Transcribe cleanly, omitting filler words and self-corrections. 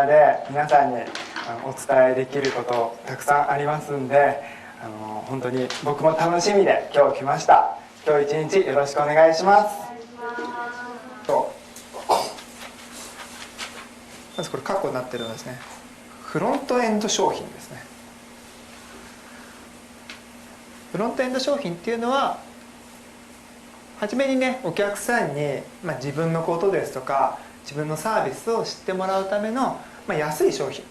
で皆さんにお伝えできることたくさんありますんで、本当に僕も楽しみで今日来ました。今日一日よろしくお願いします。まずこれ括弧になってるのはですね、フロントエンド商品ですね。フロントエンド商品っていうのは初めにね、お客さんに、自分のことですとか自分のサービスを知ってもらうための、安い商品